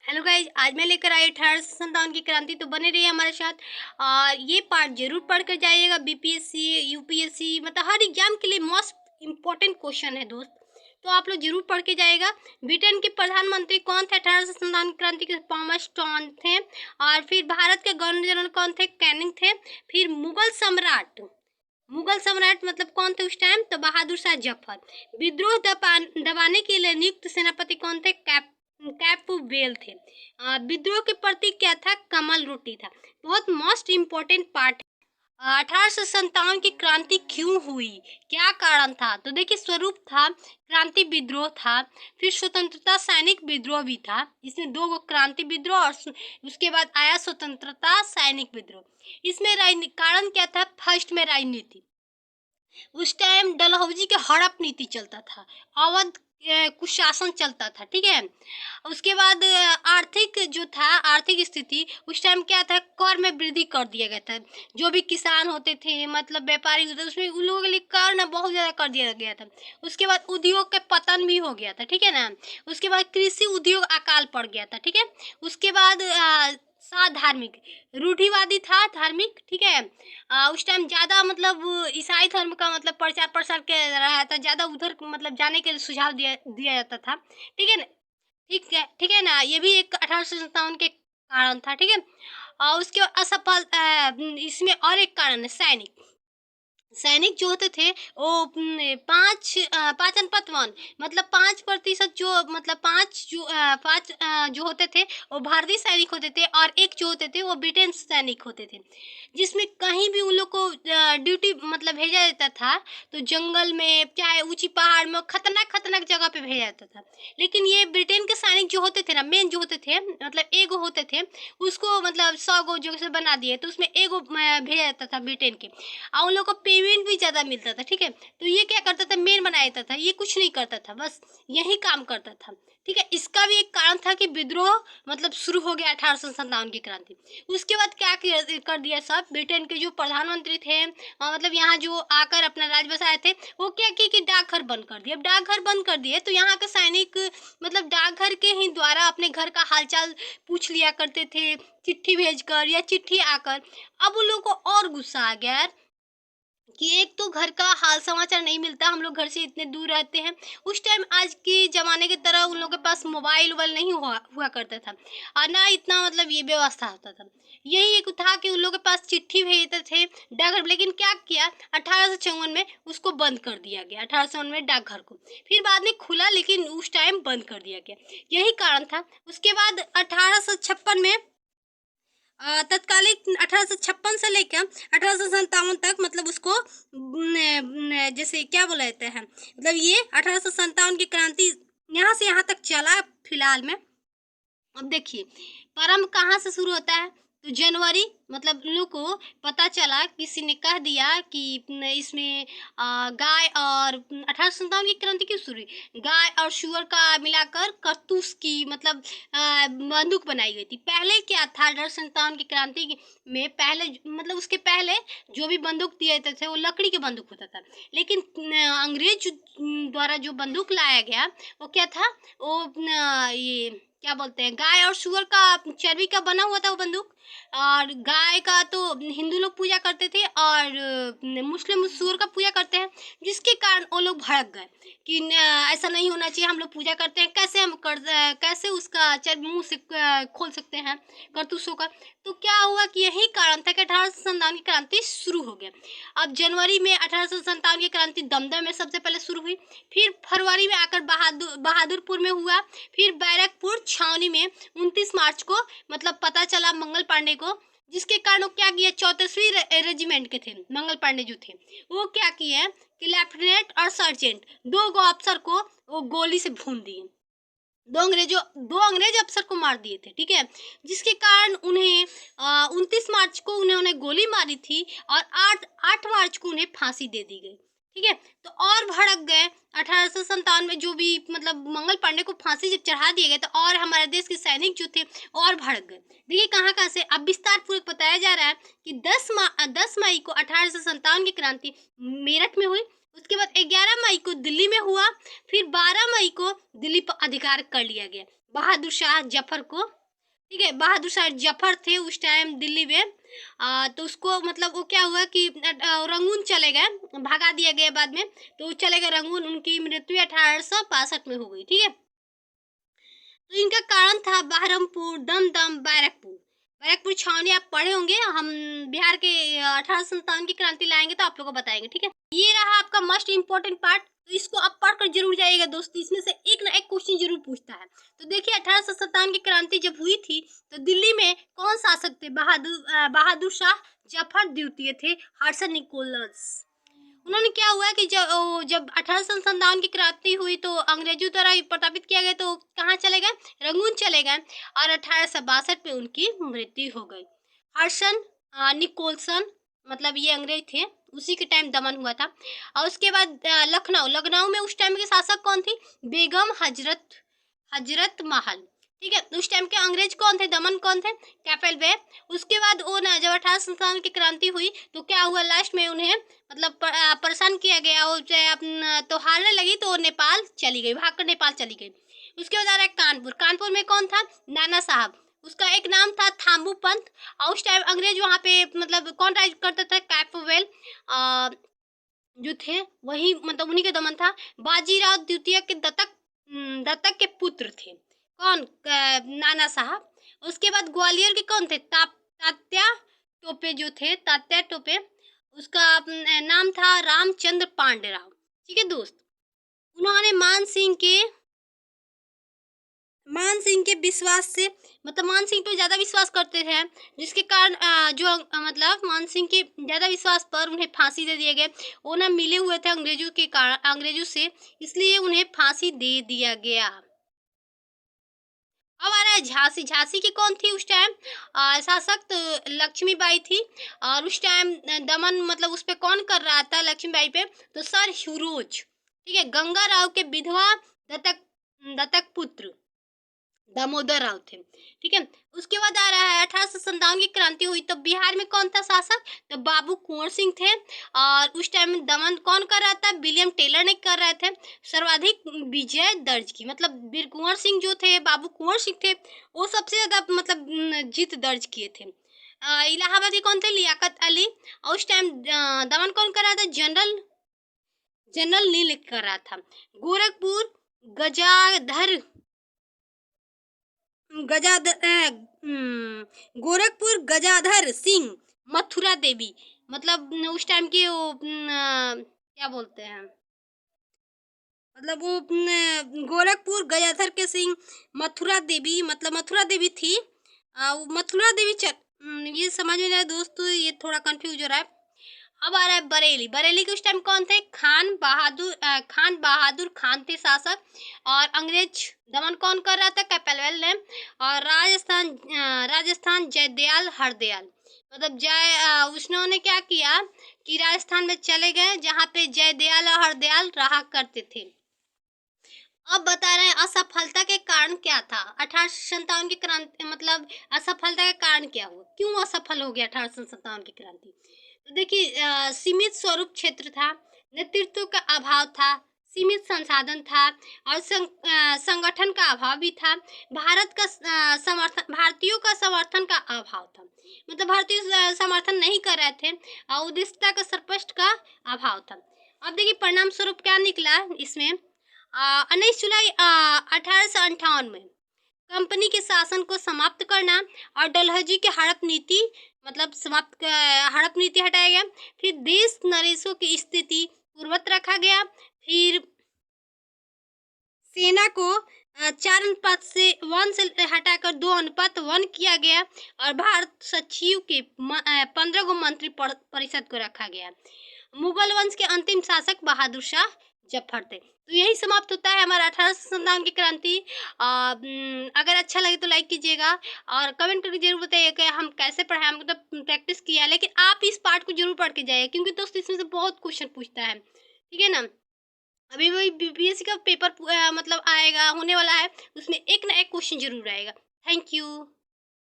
Hello guys, आज मैं लेकर आई 1857 की क्रांति। तो बने रहिए हमारे साथ। ये पार्ट जरूर पढ़ कर जाइएगा। बीपीएससी, यूपीएससी मतलब हर एग्जाम के लिए मोस्ट इम्पोर्टेंट क्वेश्चन है दोस्त। तो आप लोग जरूर पढ़ के जाएगा। ब्रिटेन के प्रधानमंत्री कौन थे 1857 क्रांति के? थॉमस टॉन थे। और फिर भारत के गवर्नर जनरल कौन थे? कैनिंग थे। फिर मुगल सम्राट मतलब कौन थे उस टाइम? तो बहादुर शाह जफर। विद्रोह दबाने के लिए नियुक्त सेनापति कौन थे? कैपुवेल थे। विद्रोह के प्रतीक क्या था? कमल रोटी था। बहुत मोस्ट इम्पोर्टेंट पार्ट है। 1857 की क्रांति क्यों हुई, क्या कारण था? तो देखिए, स्वरूप था, क्रांति विद्रोह था, फिर स्वतंत्रता सैनिक विद्रोह भी था। इसमें दो गो क्रांति विद्रोह और उसके बाद आया स्वतंत्रता सैनिक विद्रोह। इसमें कारण क्या था? फर्स्ट में राजनीति। उस टाइम डलहौजी के हड़प नीति चलता था, अवध कुशासन चलता था, ठीक है। उसके बाद आर्थिक जो था, आर्थिक स्थिति उस टाइम क्या था? कर में वृद्धि कर दिया गया था। जो भी किसान होते थे मतलब व्यापारी होते थे, उसमें उन लोगों के लिए कर ना बहुत ज्यादा कर दिया गया था। उसके बाद उद्योग के पतन भी हो गया था, ठीक है ना। उसके बाद कृषि उद्योग अकाल पड़ गया था, ठीक है। उसके बाद धार्मिक रूढ़िवादी था, धार्मिक, ठीक है। उस टाइम ज्यादा मतलब ईसाई धर्म का मतलब प्रचार प्रसार किया रहा था, ज्यादा उधर मतलब जाने के लिए सुझाव दिया दिया जाता था, ठीक है ना। ठीक है ना। ये भी एक 1857 के कारण था, ठीक है। और उसके बाद इसमें और एक कारण है, सैनिक। सैनिक जो होते थे वो पाँच अनुपात 1 मतलब 5% जो मतलब जो होते थे वो भारतीय सैनिक होते थे, और एक जो होते थे वो ब्रिटेन सैनिक होते थे। जिसमें कहीं भी उन लोग को ड्यूटी मतलब भेजा जाता था, तो जंगल में चाहे ऊंची पहाड़ में खतरनाक खतरनाक जगह पे भेजा जाता था। लेकिन ये ब्रिटेन के सैनिक जो होते थे ना, मेन जो होते थे मतलब एगो होते थे, उसको मतलब 100 गो जो से बना दिए, तो उसमें एगो भेजा जाता था ब्रिटेन के। और उन लोग को पेमेंट भी ज्यादा मिलता था, ठीक है। तो ये क्या करता था? मेन बना देता था, ये कुछ नहीं करता था, बस यही काम करता था, ठीक है। इसका भी एक कारण था कि विद्रोह मतलब शुरू हो गया 1857 की क्रांति। उसके बाद क्या कर दिया सब? ब्रिटेन के जो प्रधानमंत्री थे मतलब यहाँ जो आकर अपना राज बसाए थे, वो क्या किए कि डाकघर बंद कर दिए। अब डाकघर बंद कर दिए तो यहाँ के सैनिक मतलब डाकघर के ही द्वारा अपने घर का हालचाल पूछ लिया करते थे, चिट्ठी भेजकर या चिट्ठी आकर। अब उन लोगों को और गुस्सा आ गया यार, कि एक तो घर का हाल समाचार नहीं मिलता, हम लोग घर से इतने दूर रहते हैं। उस टाइम आज के ज़माने की तरह उन लोगों के पास मोबाइल वोबाइल नहीं हुआ करता था, और ना इतना मतलब ये व्यवस्था होता था। यही एक था कि उन लोगों के पास चिट्ठी भेजते थे डाकघर। लेकिन क्या किया 1854 में? उसको बंद कर दिया गया 1854 में डाकघर को। फिर बाद में खुला, लेकिन उस टाइम बंद कर दिया गया, यही कारण था। उसके बाद 1856 में तत्कालीन 1856 से लेकर 1857 तक मतलब उसको जैसे क्या बोला जाता है मतलब ये 1857 की क्रांति यहाँ से यहाँ तक चला फिलहाल में। अब देखिए, प्रारंभ कहाँ से शुरू होता है? तो जनवरी मतलब उन लोग को पता चला, किसी ने कह दिया कि इसमें गाय और 1857 की क्रांति क्यों शुरू हुई? गाय और शुअर का मिलाकर करतूस की मतलब बंदूक बनाई गई थी। पहले क्या था 1857 की क्रांति में? पहले मतलब उसके पहले जो भी बंदूक दिए जाते थे वो लकड़ी के बंदूक होता था। लेकिन अंग्रेज द्वारा जो बंदूक लाया गया वो क्या था? वो ये क्या बोलते हैं, गाय और सुअर का चर्बी का बना हुआ था वो बंदूक। और गाय का तो हिंदू लोग पूजा करते थे, और मुस्लिम सुअर का पूजा करते हैं। जिसके कारण वो लोग भड़क गए कि ऐसा नहीं होना चाहिए, हम लोग पूजा करते हैं, कैसे कैसे उसका चर्बी मुंह से खोल सकते हैं करतूसों का। तो क्या हुआ कि यही कारण था कि 1857 की क्रांति शुरू हो गया। अब जनवरी में 1857 की क्रांति दमदम में सबसे पहले शुरू हुई। फिर फरवरी में आकर बहादुरपुर में हुआ। फिर बैरकपुर छावनी में 29 मार्च को मतलब पता चला मंगल पांडे को, जिसके कारण वो क्या किया? 34वीं रेजिमेंट के थे मंगल पांडे जो थे, वो क्या किए कि लेफ्टिनेंट और सर्जेंट दो गो अफसर को वो गोली से भून दिए। दो अंग्रेज अफसर को मार दिए थे, ठीक है। जिसके कारण उन्हें 29 मार्च को उन्होंने गोली मारी थी, और 8 मार्च को उन्हें फांसी दे दी गई, ठीक है। तो और भड़क गए 1857 में, जो भी मतलब मंगल पांडे को फांसी जब चढ़ा दिया गया, तो और हमारे देश के सैनिक जो थे और भड़क गए। देखिए कहाँ कहाँ से। अब विस्तार पूर्वक बताया जा रहा है कि 10 मई को 1857 की क्रांति मेरठ में हुई। उसके बाद 11 मई को दिल्ली में हुआ, फिर 12 मई को दिल्ली पर अधिकार कर लिया गया बहादुर शाह जफर को। ठीक है, बहादुर शाह जफर थे उस टाइम दिल्ली में। तो उसको मतलब वो क्या हुआ कि रंगून चले गए, भगा दिया गया बाद में, तो चले गए रंगून। उनकी मृत्यु 1862 में हो गई। ठीक है, तो इनका कारण था बहरमपुर, दमदम, बैरकपुर। बैरकपुर छावनी आप पढ़े होंगे, हम बिहार के 1857 की क्रांति लाएंगे तो आप लोगों को बताएंगे। ठीक है, ये रहा आपका मोस्ट इम्पोर्टेंट पार्ट, तो इसको आप पढ़कर जरूर जाइएगा दोस्तों, इसमें से एक ना एक क्वेश्चन जरूर पूछता है। तो देखिए 1857 की क्रांति जब हुई थी तो दिल्ली में कौन शासक थे? बहादुर शाह जफर द्वितीय थे, हर्षन निकोलस। उन्होंने क्या हुआ कि जब 1857 की क्रांति हुई तो अंग्रेजों द्वारा प्रताड़ित किया गया, तो कहाँ चले गए? रंगून चले गए, और 1862 में उनकी मृत्यु हो गई। हर्षन निकोलसन मतलब ये अंग्रेज थे, उसी के टाइम दमन हुआ था। और उसके बाद लखनऊ में उस टाइम के शासक कौन थी? बेगम हजरत महल। ठीक है, उस टाइम के अंग्रेज कौन थे? दमन कौन थे? कैपल बे। उसके बाद वो ना जब 1857 की क्रांति हुई तो क्या हुआ, लास्ट में उन्हें मतलब परेशान किया गया, वो तो हारने लगी तो नेपाल चली गई, भागकर नेपाल चली गई। उसके बाद आ रहा है कानपुर। कानपुर में कौन था? नाना साहब, उसका एक नाम था थाम्बू पंत। और उस टाइम अंग्रेज वहाँ पे मतलब कौन राज करता था? कैपवेल जो थे वही, मतलब उन्हीं के दमन था। बाजीराव द्वितीय के दत्तक के पुत्र थे। कौन? नाना साहब। उसके बाद ग्वालियर के कौन थे? तात्या टोपे जो थे, तात्या टोपे, उसका नाम था रामचंद्र पांडेराव। ठीक है दोस्त, उन्होंने मान सिंह के विश्वास से, मतलब मान सिंह पे ज्यादा विश्वास करते थे, जिसके कारण मतलब मान सिंह के ज्यादा विश्वास पर उन्हें फांसी दे दिए गए। वो ना मिले हुए थे अंग्रेजों से, इसलिए उन्हें फांसी दे दिया गया। अब आ रहा है झांसी। झांसी की कौन थी उस टाइम शासक? तो लक्ष्मीबाई थी। और उस टाइम दमन मतलब उस पे कौन कर रहा था लक्ष्मीबाई पे? तो सर हिरोज। ठीक है, गंगा राव के विधवा दत्तक पुत्र दामोदर राव थे। ठीक है, उसके बाद आ रहा है 1857 की क्रांति हुई तो बिहार में कौन था शासक? तो बाबू कुंवर सिंह थे। और उस टाइम दमन कौन कर रहा था? विलियम टेलर ने कर रहे थे। सर्वाधिक विजय दर्ज की, मतलब वीर कुंवर सिंह जो थे, बाबू कुंवर सिंह थे, वो सबसे ज्यादा मतलब जीत दर्ज किए थे। इलाहाबादी कौन थे? लियाकत अली। और उस टाइम दमन कौन कर रहा था? जनरल नील कर रहा था। गोरखपुर गजाधर गोरखपुर गजाधर सिंह मथुरा देवी, मतलब उस टाइम के वो क्या बोलते हैं, मतलब वो गोरखपुर गजाधर के सिंह मथुरा देवी, मतलब मथुरा देवी थी। मथुरा देवी ये समझ में नहीं आया दोस्तों, ये थोड़ा कंफ्यूज हो रहा है। अब आ रहा है बरेली। बरेली के उस टाइम कौन थे? खान बहादुर खान थे शासक। और अंग्रेज दमन कौन कर रहा था? कैपलवेल ने। और राजस्थान जयदयाल हरदयाल, मतलब उसने क्या किया कि राजस्थान में चले गए जहाँ पे जयदयाल और हरदयाल रहा करते थे। अब बता रहे हैं असफलता के कारण क्या था 1857 की क्रांति, मतलब असफलता का कारण क्या हुआ, क्यों असफल हो गया 1857 की क्रांति? तो देखिए सीमित स्वरूप क्षेत्र था, नेतृत्व का अभाव था, सीमित संसाधन था, और संगठन का अभाव भी था। भारतीयों का समर्थन का अभाव था, मतलब भारतीय समर्थन नहीं कर रहे थे, और उद्देश्यता का स्पष्ट का अभाव था। अब देखिए परिणाम स्वरूप क्या निकला इसमें। 19 जुलाई 1858 में कंपनी के शासन को समाप्त करना और डलहौजी की हड़प नीति, मतलब हड़प नीति हटाया गया। फिर देश नरेशों की स्थिति पूर्ववत रखा गया। फिर सेना को 4:1 से हटाकर 2:1 किया गया। और भारत सचिव के 15 गो मंत्री परिषद को रखा गया। मुगल वंश के अंतिम शासक बहादुर शाह जफर थे। तो यही समाप्त होता है हमारा 1857 की क्रांति। अगर अच्छा लगे तो लाइक कीजिएगा और कमेंट करके जरूर बताइए कि हम कैसे पढ़ाए, हमको तो प्रैक्टिस किया, लेकिन आप इस पार्ट को जरूर पढ़ के जाइए, क्योंकि दोस्तों इसमें से बहुत क्वेश्चन पूछता है। ठीक है ना, अभी वही बीपीएससी का पेपर मतलब आएगा, होने वाला है, उसमें एक ना एक क्वेश्चन जरूर आएगा। Thank you.